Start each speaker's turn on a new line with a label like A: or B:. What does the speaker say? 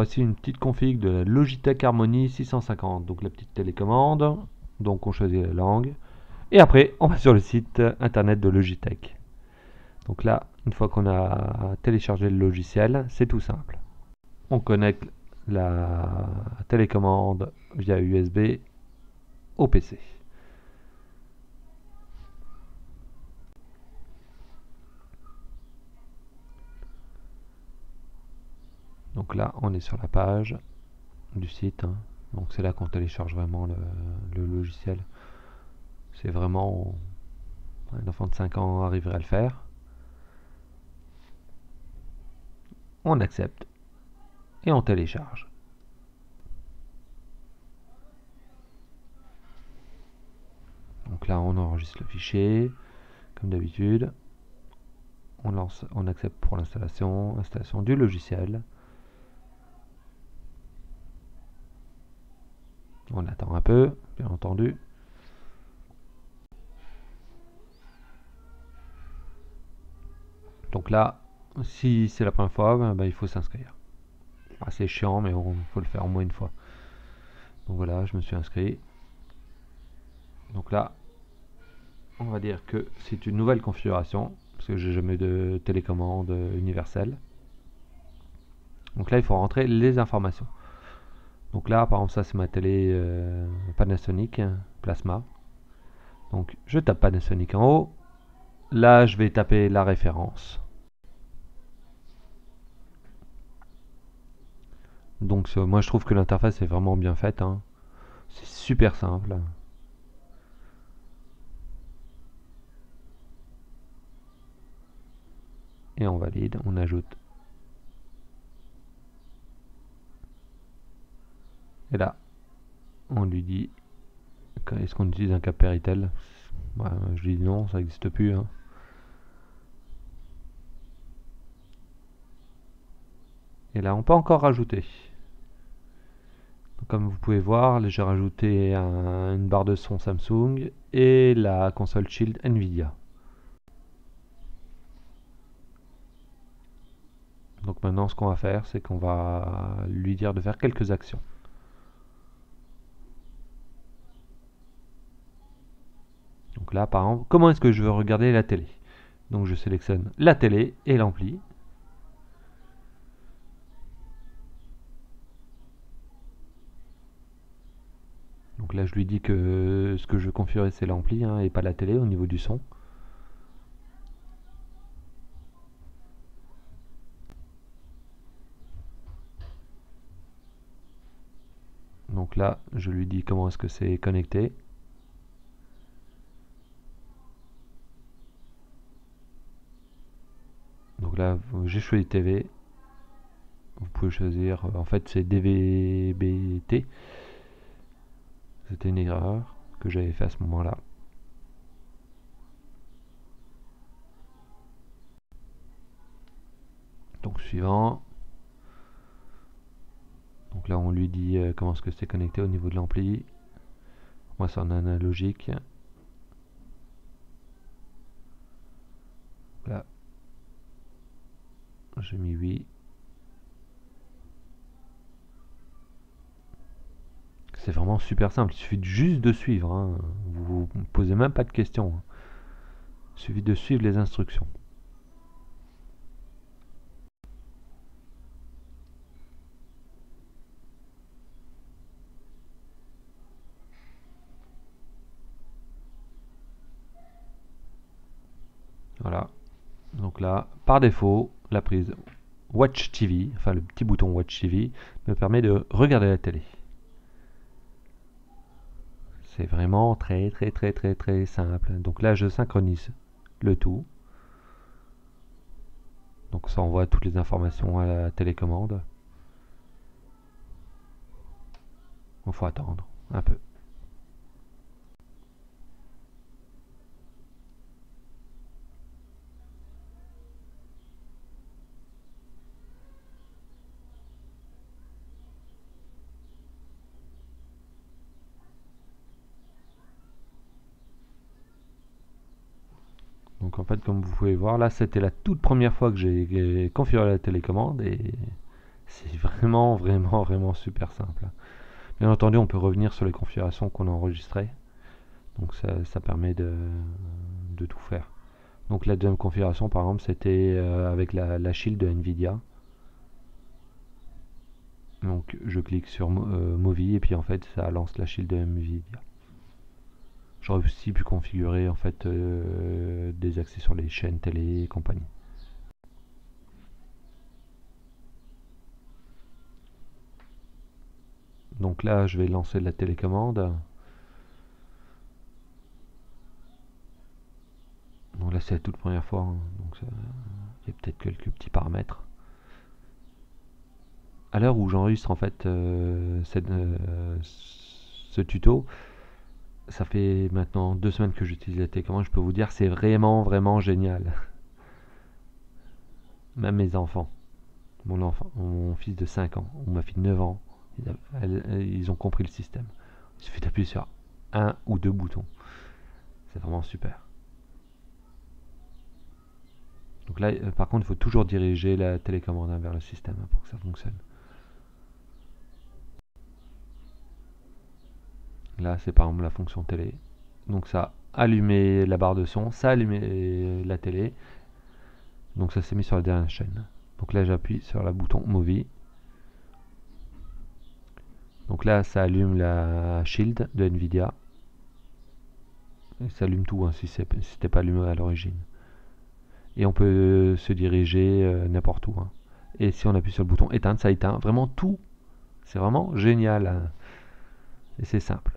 A: voici une petite config de la Logitech Harmony 650. Donc la petite télécommande. Donc on choisit la langue. Et après, on va sur le site internet de Logitech. Donc là, une fois qu'on a téléchargé le logiciel, c'est tout simple. On connecte la télécommande via USB au PC. Donc là, on est sur la page du site. Donc c'est là qu'on télécharge vraiment le logiciel. C'est vraiment... Un enfant de 5 ans arriverait à le faire. On accepte et on télécharge. Donc là, on enregistre le fichier, comme d'habitude. On accepte pour l'installation du logiciel. On attend un peu, bien entendu. Donc là, si c'est la première fois, il faut s'inscrire. C'est chiant, mais il faut le faire au moins une fois. Donc voilà, je me suis inscrit. Donc là, on va dire que c'est une nouvelle configuration, parce que j'ai jamais eu de télécommande universelle. Donc là, il faut rentrer les informations. Donc là, par exemple, ça c'est ma télé Panasonic Plasma. Donc je tape Panasonic en haut. Là, je vais taper la référence. Donc moi, je trouve que l'interface est vraiment bien faite. C'est super simple. Et on valide, on ajoute. Et là, on lui dit, est-ce qu'on utilise un cap Péritel? Je lui dis non, ça n'existe plus. Et là, on peut encore rajouter. Donc, comme vous pouvez voir, j'ai rajouté une barre de son Samsung et la console Shield Nvidia. Donc maintenant, ce qu'on va faire, c'est qu'on va lui dire de faire quelques actions. Donc là, par exemple, comment est-ce que je veux regarder la télé? Donc je sélectionne la télé et l'ampli. Donc là, je lui dis que ce que je veux configurer, c'est l'ampli et pas la télé au niveau du son. Donc là, je lui dis comment est-ce que c'est connecté. Donc là, j'ai choisi TV. Vous pouvez choisir, en fait c'est DVB-T. C'était une erreur que j'avais fait à ce moment-là. Donc suivant. Donc là on lui dit comment est-ce que c'est connecté au niveau de l'ampli. Moi c'est en analogique. Là j'ai mis oui. C'est vraiment super simple, il suffit juste de suivre. Vous ne posez même pas de questions. Il suffit de suivre les instructions. Voilà. Donc là, par défaut, la prise Watch TV, enfin le petit bouton Watch TV, me permet de regarder la télé. C'est vraiment très très très très très simple. Donc là, je synchronise le tout. Donc ça envoie toutes les informations à la télécommande. Il faut attendre un peu. Donc en fait, comme vous pouvez voir, là c'était la toute première fois que j'ai configuré la télécommande et C'est vraiment, vraiment, vraiment super simple. Bien entendu, on peut revenir sur les configurations qu'on a enregistrées. Donc ça permet de tout faire. Donc la deuxième configuration, par exemple, c'était avec la shield de Nvidia. Donc je clique sur Movie et puis en fait ça lance la shield de Nvidia. J'aurais aussi pu configurer en fait des accès sur les chaînes télé et compagnie. Donc là je vais lancer la télécommande. Donc là c'est la toute première fois, hein. Donc il y a peut-être quelques petits paramètres. À l'heure où j'enregistre en fait ce tuto, ça fait maintenant 2 semaines que j'utilise la télécommande, je peux vous dire c'est vraiment vraiment génial. Même mes enfants, mon fils de 5 ans ou ma fille de 9 ans, ils ont compris le système. Il suffit d'appuyer sur un ou deux boutons. C'est vraiment super. Donc là, par contre, il faut toujours diriger la télécommande vers le système pour que ça fonctionne. Là, c'est par exemple la fonction télé. Donc ça a allumé la barre de son, ça a allumé la télé. Donc ça s'est mis sur la dernière chaîne. Donc là, j'appuie sur le bouton Movie. Donc là, ça allume la shield de Nvidia. Et ça allume tout, hein, si c'était pas allumé à l'origine. Et on peut se diriger n'importe où, hein. Et si on appuie sur le bouton éteindre, ça éteint vraiment tout. C'est vraiment génial, hein. Et c'est simple.